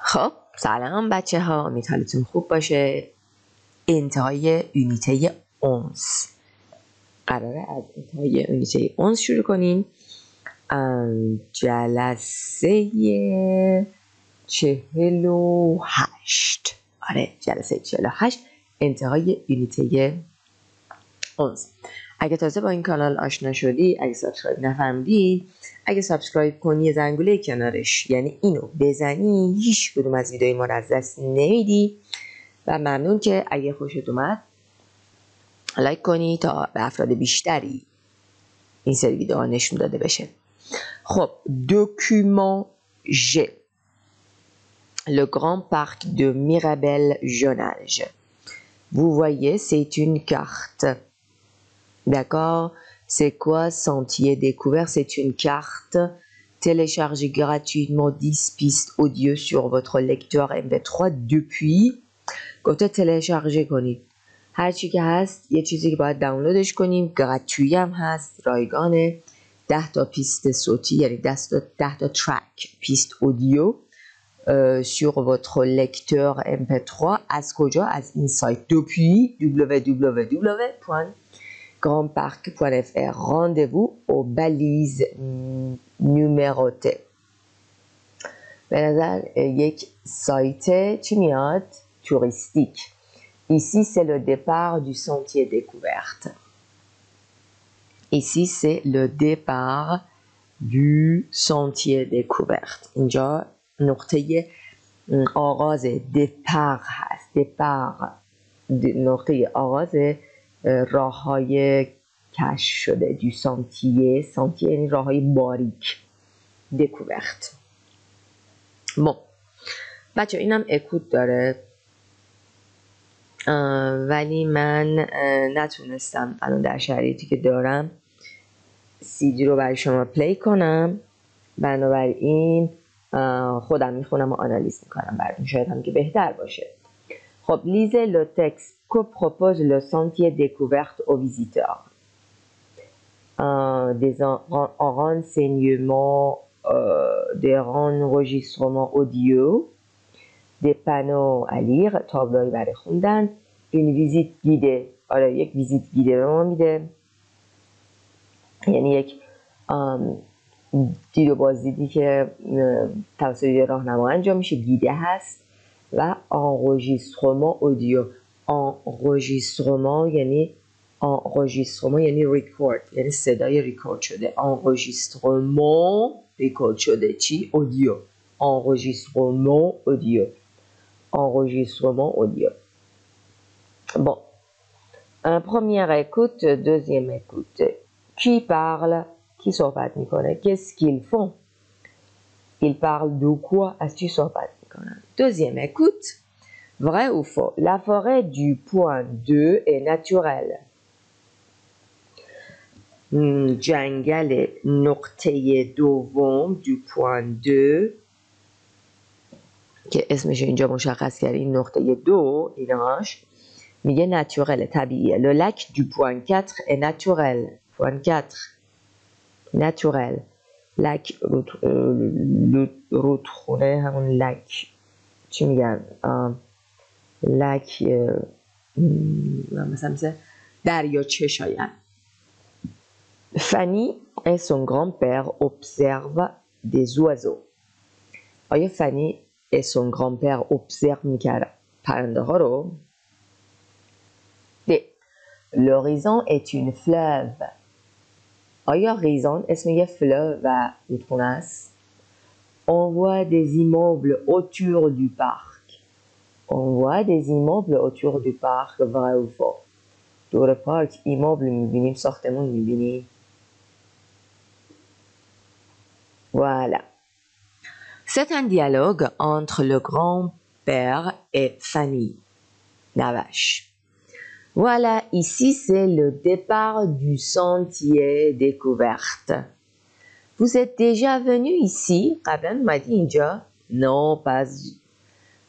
خب سلام بچه ها، امید حالتون خوب باشه. انتهای یونیته 11 قراره از انتهای یونیته 11 شروع کنیم. جلسه 48. آره جلسه 48 انتهای یونیته 11. اگه تازه با این کانال آشنا شدی، اگه سابسکرایب نفهمیدی، اگه سابسکرایب کنی زنگوله کنارش یعنی اینو بزنی، هیچ کدوم از ویدیوهای ما رو از دست نمیدی. و ممنون که اگه خوشت اومد لایک کنی تا به افراد بیشتری این سری ویدیوها نشون داده بشه. خب document G, le grand parc de Mirabel-Jonage. Vous voyez, c'est une carte. D'accord? C'est quoi Sentier découvert? C'est une carte. Téléchargez gratuitement 10 pistes audio sur votre lecteur MP3 depuis. گفته تلشارژه کنید. هر چی که هست یه چیزی که باید دانلودش کنیم، گراتویی هم هست، رایگانه. 10 تا پیست صوتی یعنی 10 تا ترک پیست اودیو sur votre lecteur MP3. از کجا؟ از این سایت depuis www.grandparc.fr. Rendez-vous aux balises numérotées. به نظر یک سایت چی میاد؟ touristique. Ici, c'est le départ du sentier découverte. Ici, c'est le départ du sentier découverte. اینجا نقطه آغاز départ هست. départ نقطه آغاز راه‌های کشف شده. du sentier. sentier یعنی راه‌های باریک. découverte. bon. بچه اینم اکود داره ولی من نتونستم الان در شرایطی که دارم CD رو برای شما پلی کنم. بنابراین خودم میخونم و آنالیز میکنم براتون، شاید هم که بهتر باشه. خب lisez le texte que propose le sentier découverte aux visiteurs. Des renseignements, des enregistrements audio, des panneaux à lire، تابلوی برای خوندن. une visite guidée. آره یک ویزیت گیده به ما میده، یعنی یک دید و بازدیدی که توسط راهنما انجام میشه، گیده هست. و enregistrement audio. enregistrement یعنی record، یعنی صدای ریکورد شده. enregistrement ریکورد شده چی؟ اودیو. enregistrement audio. enregistrement audio. Bon. Première écoute, deuxième écoute. Qui parle? Qui صحبت میکنه؟ Qu'est-ce qu'ils font? Ils parlent de quoi? از چی صحبت میکنن؟ Deuxième écoute. Vrai ou faux? La forêt du point 2 est naturelle. جنگل نقطه دوم du point 2 که اسمش اینجا مشخص کرده، این نقطه 2 ایناش میگه ناتورل، طبیعیه. Le lac du point 4 est naturel. point 4 naturel. lac رودخونه همون لک چی میگن؟ لک مثلا دریاچه شاید. Fanny et son grand-père observent des oiseaux. آیا فنی et son grand-père observe میکرد پرنده ها رو؟ L'horizon est une fleuve. آیا horizon اسم یه fleuve و رودخونه است؟ On voit des immeubles autour du parc. On voit des immeubles autour du parc. Vrai ou faux? دور پارک ایموبل میبینیم، ساختمون میبینیم. Voilà. C'est un dialogue entre le grand-père et Fanny. La vache. Voilà, ici c'est le départ du sentier découverte. Vous êtes déjà venu ici? قبلا اومدی اینجا؟ Non,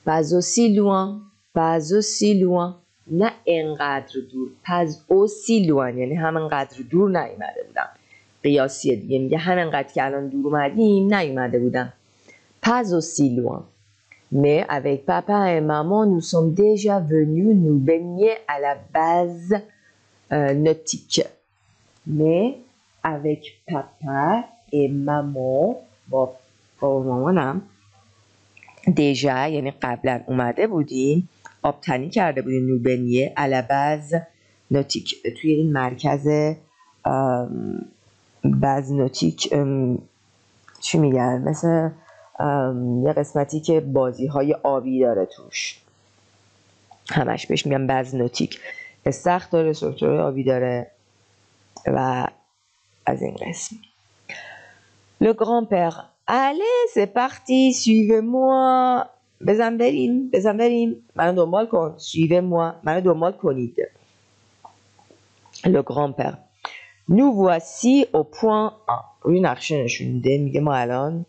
pas aussi loin. Pas aussi loin. نه اینقدر دور. Pas aussi loin یعنی همینقدر دور نیومده بودم. قیاسیه دیگه، میگه همینقدر که الان دور اومدیم نیومده بودم. Pas aussi loin. Mais avec papa et maman, nous sommes déjà venus nous baigner à la base nautique. Mais avec papa et maman با مامانم دیجا یعنی قبلا اومده بودیم آبتنی کرده بودیم نوبنیه علبز نوتیک توی این مرکز بز نوتیک چی میگن مثل یه قسمتی که بازی های آبی داره توش همش بهش میگن بز نوتیک سخت داره سوکتور آبی داره و از این قسم Le grand-père allez c'est parti suivez-moi بزن بریم منو دنبال کن suivez-moi منو دنبال کنید Le grand-père nous voici au point 1 روی نقشه نشونده میگه ما الان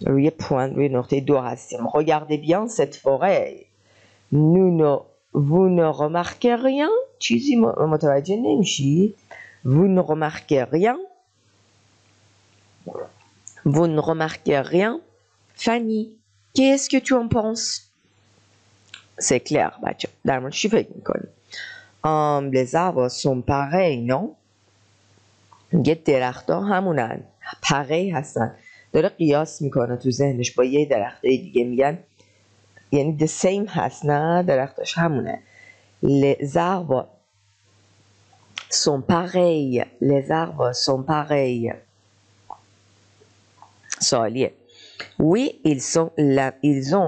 روی روی نقطه 2 هستیم regardez bien cette forêt vous ne remarquez rien چیزی متوجه نمیشی vous ne remarquez rien vous ne remarquez rien Fanny qu'est-ce que tu en penses c'est clair بچه در مورد چی فکر میکنی les arbres sont pareils non میگه درخت‌ها همونن pareil هستن داره قیاس میکنه تو ذهنش با یه درختای دیگه میگن یعنی the same هست نه درختاش همونه les arbres sont pareils les arbres sont pareils سوالیه oui ils ont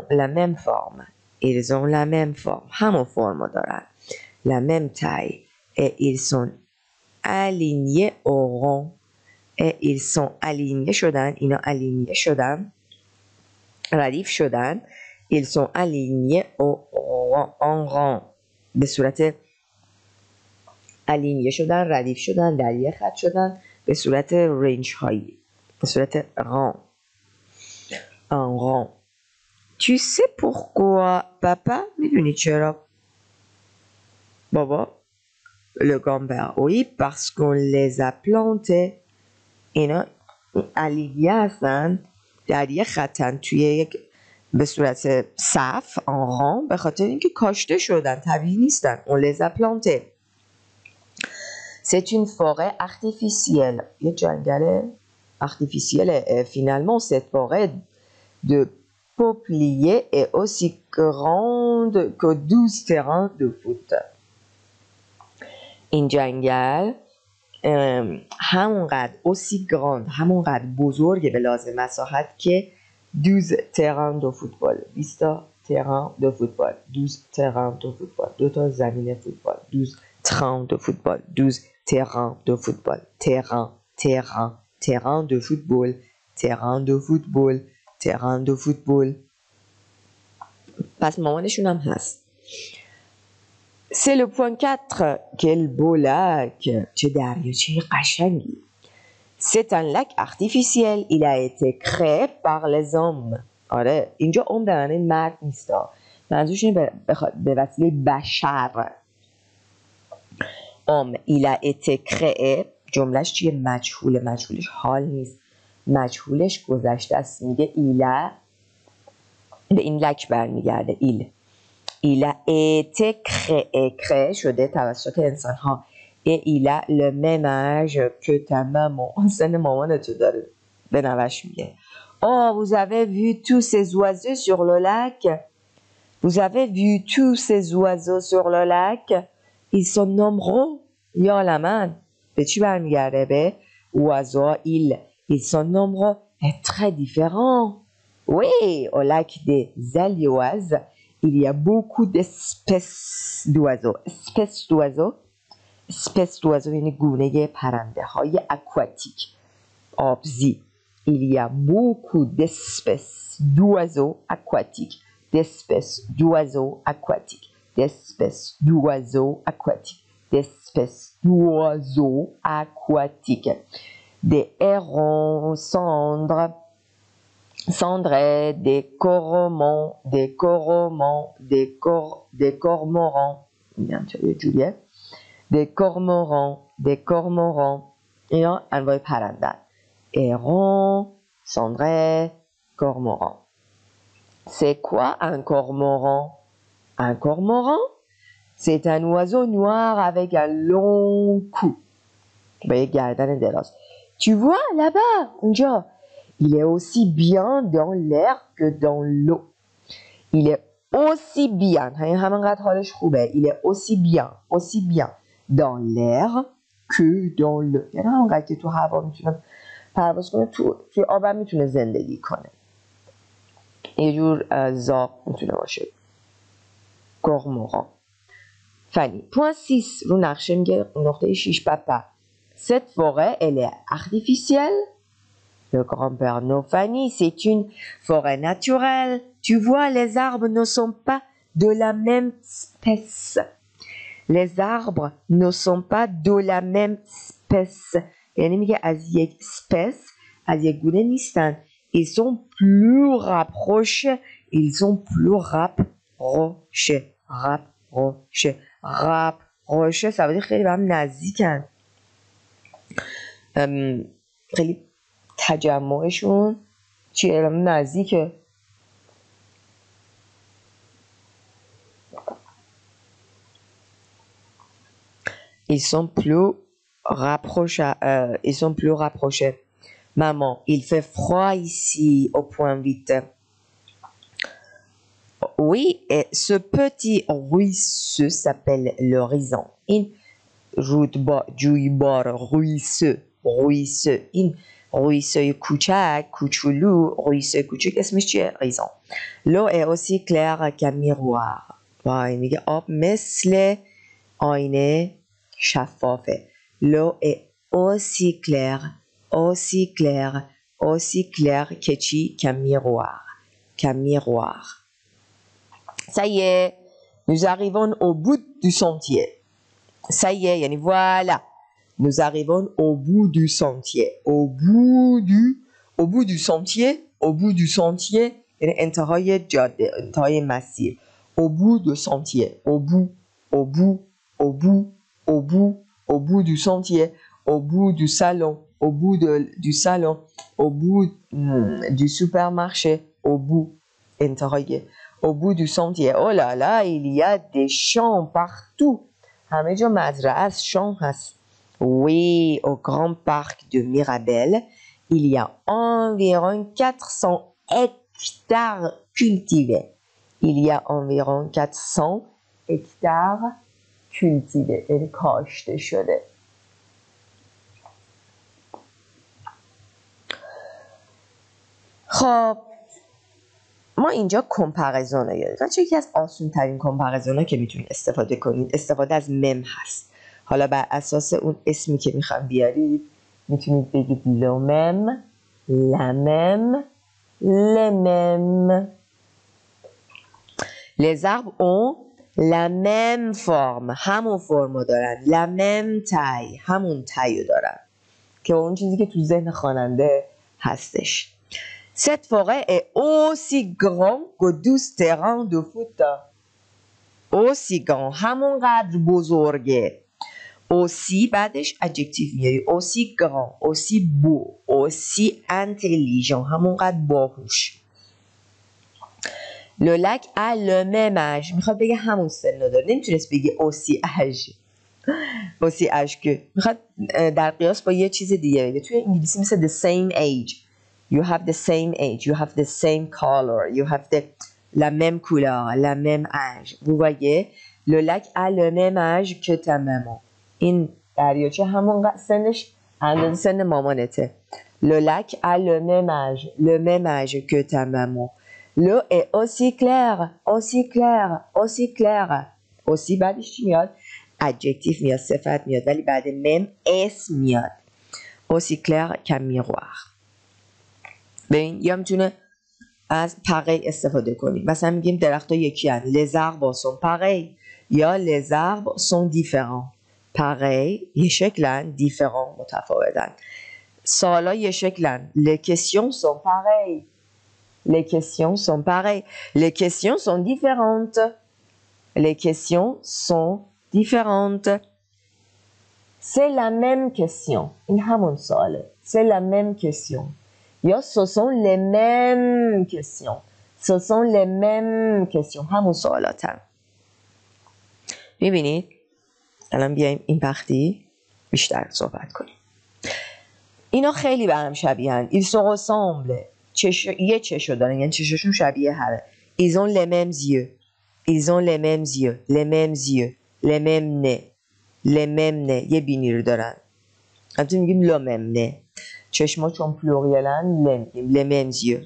la même forme ils ont la même forme همون فرمو دارن la même taille et ils sont alignés au rond et ils sont alignés شدن اینا aligné شدن ردیف شدن ils sont alignés en rond به صورت aligné شدن ردیف شدن در یک خط شدن به صورت رنج هایی به صورت rond en rond tu sais pourquoi papa میدونی چرا بابا le grand-père oui parce qu'on les a plantés اینا aligné هستن در یک خطن توی یک به صورت صف en rond به خاطر اینکه کاشته شدن طبیعی نیستن on les a plantés c'est une forêt artificielle یه جنگل artificielle finalement cette forêt de peupliers est aussi grande que 12 terrains de foot این جنگل همونقدر aussi grande همونقدر بزرگه به لحاظ مساحت که 12 terrains de football 20 تا terrain de football 12 terrains de football 2 تا زمین فوتبال 12 terrains de football 12 terrains de football terrain de football terrain de football terrain de football پس مامانشون هم هست C'est le point 4 quel beau lac چه دریاچه قشنگی C'est un lac artificiel il a été créé par les hommes آره اینجا به معنی مرد نیستا منظورش اینه به وسیله بشر il a été créé جملهش چیه مجهولش حال نیست مجهولش گذشته است میگه ایلا به این لک برمیگرده il a été créé شده توسط انسان ها et il a le même âge que ta maman سن مامانتو داره به نوش میگه oh vous avez vu tous ces oiseaux sur le lac vous avez vu tous ces oiseaux sur le lac ils sont nombreux یا لمن به چی برمیگرده به oiseaux ils sont nombreux et très différents oui au lac des Alioises il y a beaucoup d'espèces d'oiseaux espèces d'oiseaux یعنی گونه پرنده های اکواتیک آبزی il y a beaucoup d'espèces d'oiseaux aquatiques d'espèces d'oiseaux aquatiques d'espèces d'oiseaux aquatiques d'espèces d'oiseaux aquatiques des hérons cendrés, des cormorans, des cormorans, des cormorans, اینا انواع پرنده هرون، cendré, cormoran C'est quoi un cormoran? Un cormoran, c'est un oiseau noir avec un long cou. Tu vois là-bas, اونجا. Il est aussi bien dans l'air que dans l'eau. Il est aussi bien. Il est aussi bien dans l'air que dans l'eau. یعنی همونقدر که تو هوا میتونه پرواز کنه توی آب هم میتونه زندگی کنه. یه جور زاغ میتونه باشه. cormoran. Fanny. Point 6 رو نقشه میگه نقطه 6 papa. Cette forêt, elle est artificielle. Le grand-père, non, Fanny, c'est une forêt naturelle. Tu vois, les arbres ne sont pas de la même espèce. Les arbres ne sont pas de la même espèce. یعنی میگه از یک espèce، از یک گونه نیستن. Ils sont plus rapprochés. Ils sont plus rapprochés. rapprochés. ça veut dire خیلی به هم نزدیکن. خیلی تجمعشون چیه؟ نزدیکه. Ils sont plus rapprochés. Maman, il fait froid ici au point 8. Oui, et ce petit ruisseau s'appelle l'horizon. این جویبار ruisseau. این ruisseau کوچک کوچولو ruisseau کوچک اسمش چیه؟ ریزان. L'eau est aussi claire qu'un miroir. وای میگه آب مثل آینه شفافه. L'eau est aussi claire que چی؟ qu'un miroir. Ça y est, nous arrivons au bout du sentier. Ça y est, yani voilà. Nous arrivons au bout du sentier. Au bout du sentier, yani انتهای جاده، انتهای مسیر. Au bout du sentier. Au bout du sentier. Au bout du salon. Au bout du salon. Au bout du supermarché. Au bout. انتهای. Au bout du sentier. Oh là là, il y a des champs partout. همه جا مزرعه از شام هست. Oui, au grand parc de Mirabel, il y a environ 400 hectares cultivés. Il y a environ 400 hectares cultivés. یعنی کاشته شده. خب ما اینجا کمپارزون رو یاد بچه یکی از آسون ترین کمپارزون ها که میتونید استفاده کنید استفاده از مم هست. حالا بر اساس اون اسمی که میخوام بیارید میتونید بگید لومم، لمم، لمم. Les arbres ont la même forme. همون فرمو دارن. La même taille. همون تایو دارن. که اون چیزی که تو ذهن خواننده هستش. Cette forêt est aussi grande que 12 terrains de foot. Aussi grand. همونقدر بزرگه. Aussi بعدش adjective میاری. Aussi grand. Aussi beau. Aussi intelligent. همونقدر باهوش. Le lac a le même âge. میخواد بگه همون سن رو داره. نمیتونست بگه aussi âge. aussi âge که. میخواد در قیاس با یه چیز دیگه بگه. توی انگلیسی مثل the same age. You have the same age, you have the same color, you have la même couleur, la même âge. Vous voyez, le lac a le même âge que ta maman. این دریاچه همون سنش اندازه سن مامانته. Le lac a le même âge que ta maman. L'eau est aussi claire. Aussi بعدش چی میاد؟ adjectif میاد، صفت میاد، ولی بعد مم اسم میاد. Aussi clair qu'un miroir. ببین یا میتونه از پاره استفاده کنیم. مثلا میگیم درخت‌ها یکی هستند. Les arbres sont pareils یا les arbres sont différents. pareil یه شکلن، différents متفاوتن. سوالا یه شکلن. Les questions sont pareilles. Les questions sont pareilles. Les questions sont différentes. Les questions sont différentes. C'est la même question. این همون سواله. C'est la même question. یا ce sont les mêmes questions. Ce sont les mêmes questions. همون سوالاتن. میبینید؟ الان بیایم این بختی بیشتر صحبت کنیم. اینا خیلی به هم شبیهن. Ils se ressemblent. یه چشو دارن، یعنی چششون شبیه همه. Ils ont les mêmes yeux. Ils ont les mêmes yeux. Les mêmes yeux. Les mêmes nez. Les mêmes nez. یه بینی رو دارن. البته میگیم le même nez. چشما چون پلوریالن les mêmes yeux.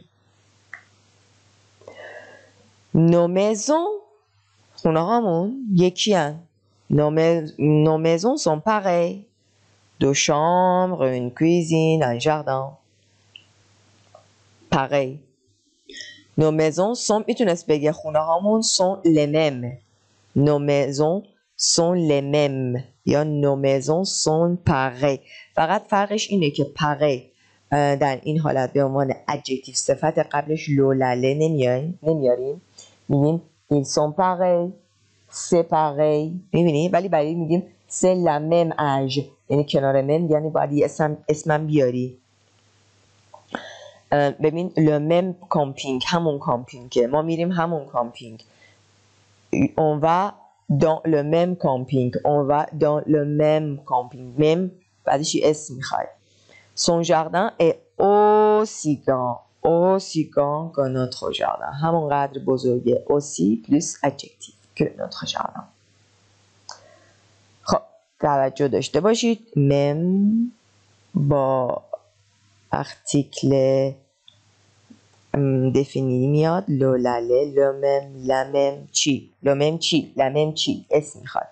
Nos maisons خونه هامون یکی هن. Nos maisons sont pareilles. 2 chambres, une cuisine, un jardin. Pareil. Nos maisons sont میتونست بگه خونه هامون sont les mêmes. Nos maisons sont les mêmes. یا nos maisons sont pareilles. فقط فرقش اینه که pareil در این حالت به عنوان adjective صفت قبلش لولاله نمیاریم. میگیم ils sont pareils. C'est pareil. میبینی؟ ولی برای میگیم c'est la même âge. یعنی کنار من یعنی باید یه اسمم بیاری. ببین le même camping همون کامپینگه. ما میریم همون کامپینگ. On va dans le même camping. On va dans le même camping. même بعدش اسم میخوای. Son jardin est aussi grand que notre jardin. همونقدر بزرگه. aussi plus adjectif que notre jardin. خب توجه داشته باشید. même با article défini میاد. لولاله le même la même چی le même چی la même چی اسم میخواد.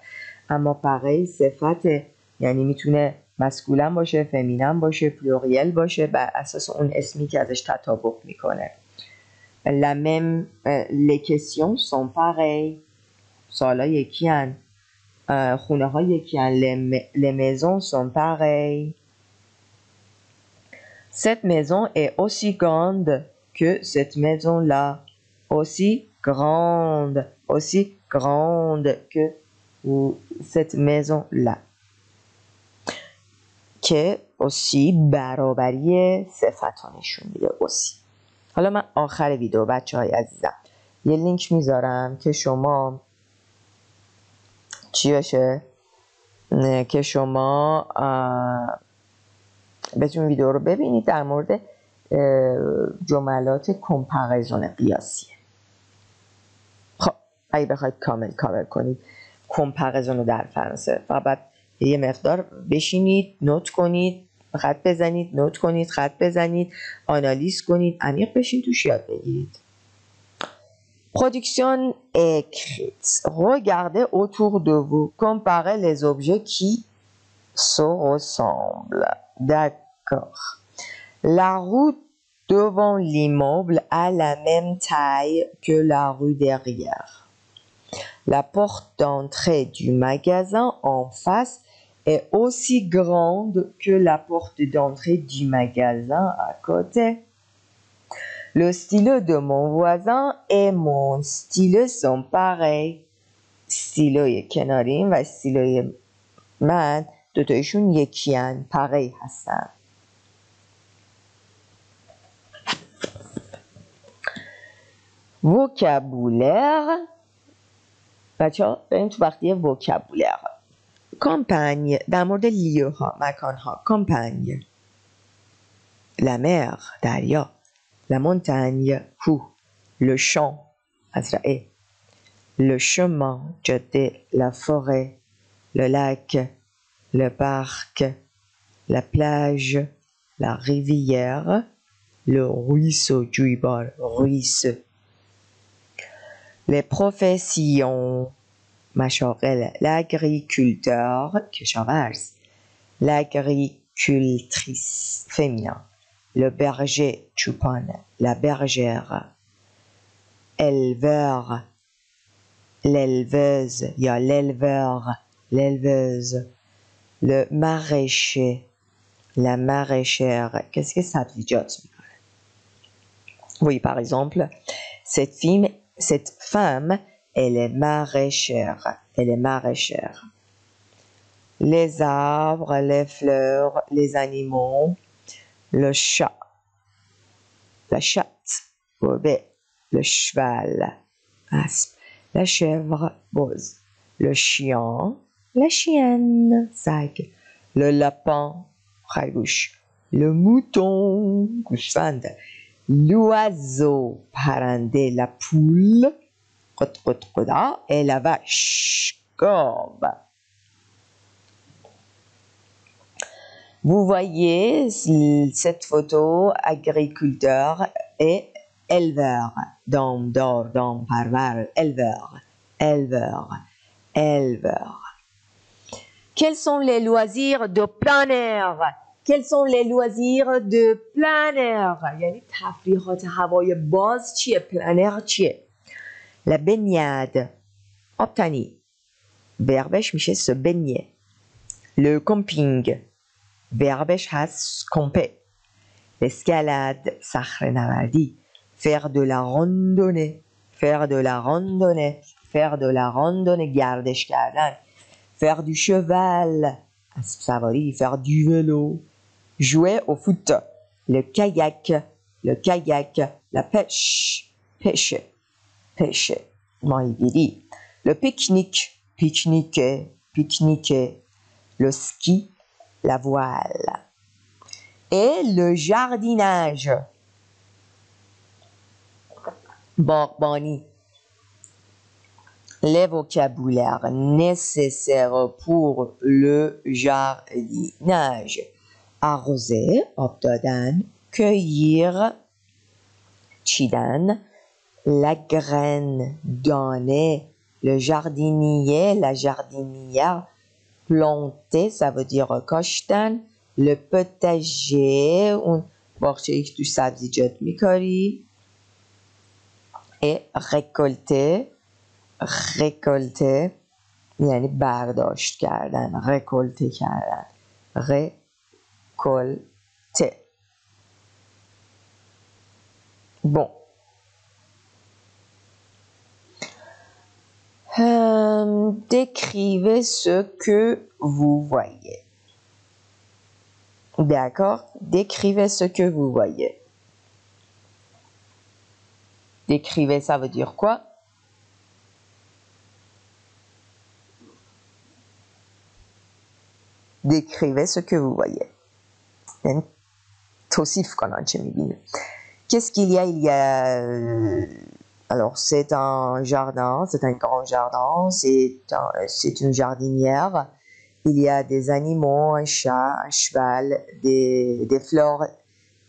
اما pareil صفته، یعنی میتونه مسکولن باشه، فمینن باشه، پلوریل باشه، بر اساس اون اسمی که ازش تطابق میکنه. la même les questions sont pareilles. سوالا یکی هن. خونه ها یکی هن. les maisons sont pareilles. Cette maison est aussi grande que cette maison-là. Aussi grande que cette maison-là. که aussi برابری صفت ها نشون میده. aussi. حالا من آخر ویدیو بچه های عزیزم یه لینک میذارم که شما چی باشه؟ که شما بتونید ویدیو رو ببینید در مورد جملات کمپاریزون قیاسیه. خب اگه بخواید کامل کنید کمپاریزون رو در فرانسه فقط یه مقدار بشینید نوت کنید، خط بزنید، نوت کنید، خط بزنید، آنالیز کنید، عمیق بشین توش یاد بگیرید. Production écrite. Regardez autour de vous. Comparez les objets qui se ressemblent. D'accord. La route devant l'immeuble a la même taille que la rue derrière. La porte d'entrée du magasin en face est aussi grande que la porte d'entrée du magasin à côté. Le stylo de mon voisin et mon stylo sont pareils. styloی کناریم و styloی من دوتایشون یکیان، pareil هستن. vocabulaire. بچه ها بریم تو وقتی vocabulaire. کامپانگ در مورد لیو ها، مکان ها. کامپانگ la mer دریا. la montagne کوه. le champ مزرعه. le chemin جاده. la forêt le lac le parc la plage la rivière le ruisseau جویبار ruisseau. les professions مشاغل. l'agriculteur کشاورز. l'agricultrice féminin. le berger چوپان. la bergère. éleveur l'éleveuse یا l'éleveur l'éleveuse. le maraîcher la maraîchère qu'est-ce que سبزیجات میکنه. oui par exemple cette femme elle est maraîchère. elle est maraîchère. les arbres les fleurs les animaux. le chat la chatte. le cheval, اسب. La chèvre, بز. Le chien, la chienne, سگ. Le lapin, خرگوش. Le mouton, گوسفند. L'oiseau, پرنده. La poule, قط قط قطا. Et la vache, گاو. Vous voyez cette photo agriculteur et éleveur. Dom, dor, dom, parvar, éleveur, éleveur, éleveur. Quels sont les loisirs de plein air? Quels sont les loisirs de plein air؟ یعنی تفریحات هوای باز چیه؟ plein air چیه؟ La baignade. آبتنی. verbش میشه se baigner. Le camping. verbش هست camper. L'escalade, صخره نوردی. Faire de la randonnée. Faire de la randonnée. Faire de la randonnée. گردش کردن. Faire du cheval. اسب سواری. Faire du vélo. Jouer au foot. Le kayak. Le kayak. La pêche. Pêcher. Pêcher. ماهیگیری. Le pique-nique. Pique-niquer. Pique-niquer. Le ski. La voile. Et le jardinage. باغبانی. Les vocabulaires nécessaires pour le jardinage. arroser, آب دادن. cueillir, چیدن. la graine, دانه. le jardinier, la jardinière. planter, ça veut dire کاشتن. le potager, اون باغچه‌ای که توش سبزیجات میکاری. et récolter, récolter یعنی برداشت کردن. récolter کردن. récolter. bon. Décrivez ce que vous voyez. D'accord? Décrivez ce que vous voyez. Décrivez, ça veut dire quoi? Décrivez ce que vous voyez. توصیف کن آنچه می‌بینی. Qu'est-ce qu'il y a? Il y a... Alors, c'est un jardin, c'est un grand jardin, c'est une jardinière. Il y a des animaux, un chat, un cheval, des fleurs,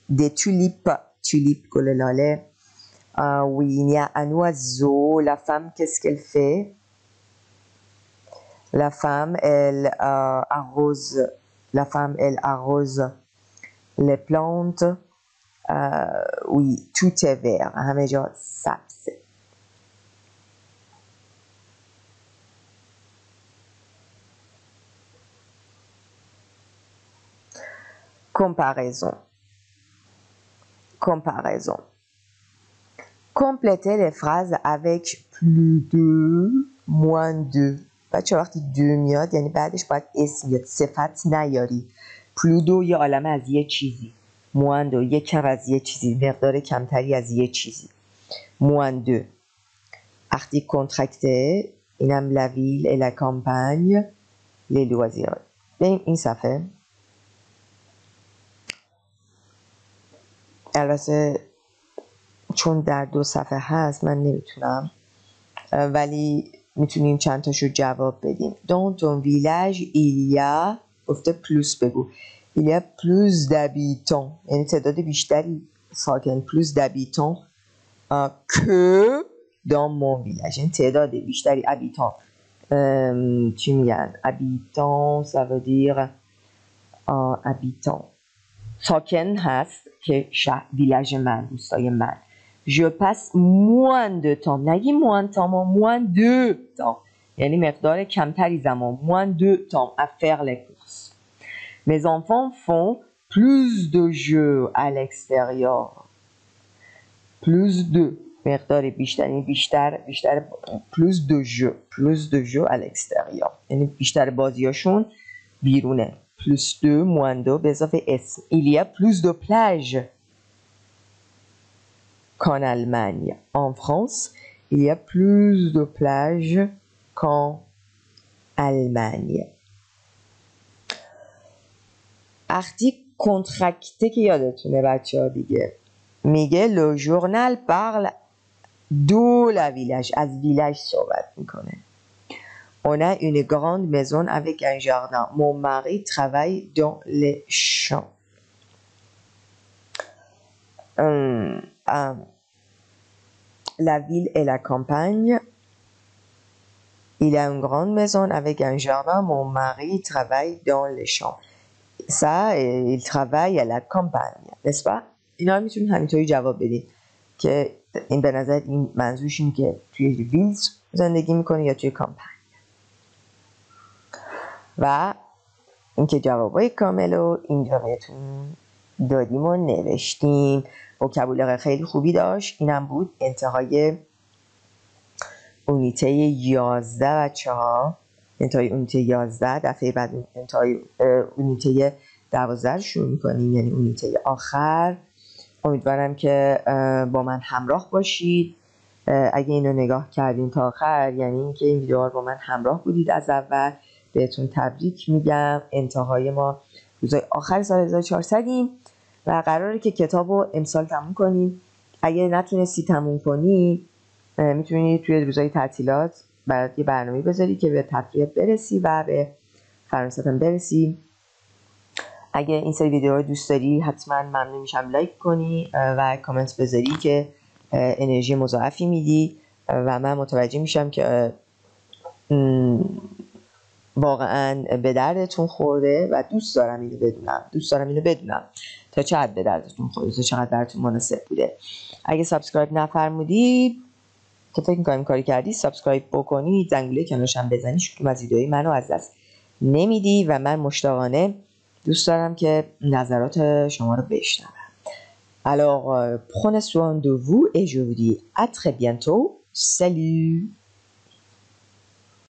des tulipes, tulipes gololale. Oui, il y a un oiseau. La femme, qu'est-ce qu'elle fait? La femme, elle arrose. La femme, elle arrose les plantes. Oui, tout est vert. همه جا سبزه. Comparaison. Comparaison. Complétez les phrases avec plus de, moins de. بچه وقتی دو میاد یعنی بعدش باید اسم بیاد. صفت نیاری. plus de یه عالمه از یه چیزی. moins de یه کم از یه چیزی. مقدار کمتری از یه چیزی. moins de. Article contracté. اینم la ville et la campagne. Les loisirs. این صفحه. البته چون در 2 صفحه هست من نمیتونم ولی میتونیم چند تاشو جواب بدیم. Dans ton village il y a گفته plus بگو. Il y a plus d'habitants یعنی تعداد بیشتری ساکن plus d'habitants que dans mon village یعنی تعداد بیشتری habitants چی میگن habitants ça veut dire habitants ساکن هست که ویلاژ من روستای من. Je passe moins de temps نگی moins de temps moins de temps یعنی مقدار کمتری زمان moins de temps à faire les courses. Mes enfants font plus de jeux à l'extérieur. plus de مقدار بیشتر بیشتر plus de jeux à l'extérieur یعنی بیشتر بازیاشون بیرونه. plus de moins de به اضافه اسم. Il y a plus de plages. qu'en Allemagne. En France, il y a plus de plages qu'en Allemagne. article contracté که یادتونه بچه ها دیگه میگه le journal parle de la village از ویلج صحبت میکنه. On a une grande maison avec un jardin. Mon mari travaille dans les champs. La ville et la campagne. Il a une grande maison avec un jardin. Mon mari travaille dans les champs. Ça, il travaille à la campagne. N'est-ce pas؟ اینا رو میتونید همینطوری جواب بدین که این به نظر این منظورش اینه که توی ویل زندگی میکنه یا توی کامپانی. و اینکه جوابای کامل رو اینجا بهتون دادیم و نوشتیم. وکبولار خیلی خوبی داشت. اینم بود انتهای اونیته 11 بچه ها. انتهای اونیته 11. دفعه بعد انتهای اونیته 12 رو شروع میکنیم، یعنی اونیته آخر. امیدوارم که با من همراه باشید. اگه اینو نگاه کردین تا آخر یعنی اینکه این ویدیو رو با من همراه بودید از اول. بهتون تبریک میگم. انتهای ما روزای آخر سال 1400 و قراره که کتاب رو امسال تموم کنیم. اگه نتونستی تموم کنی میتونی توی روزای تعطیلات برات یه برنامه بذاری که به تفریح برسی و به فرانسه هم برسی. اگه این سری ویدیو رو دوست داری حتما ممنون میشم لایک کنی و کامنت بذاری که انرژی مضاعفی میدی و من متوجه میشم که واقعا به دردتون خورده و دوست دارم اینو بدونم تا چقدر به دردتون خورده، تا چقدر براتون مناسب بوده. اگه سابسکرایب نفرمودی که فکر می‌کنم کاری کردی، سابسکرایب بکنی، زنگوله کنارش هم بزنی، چون از ویدیوهای منو از دست نمیدی و من مشتاقانه دوست دارم که نظرات شما رو بشنوم. Alors, prenez soin de vous et je vous dis à très bientôt. Salut!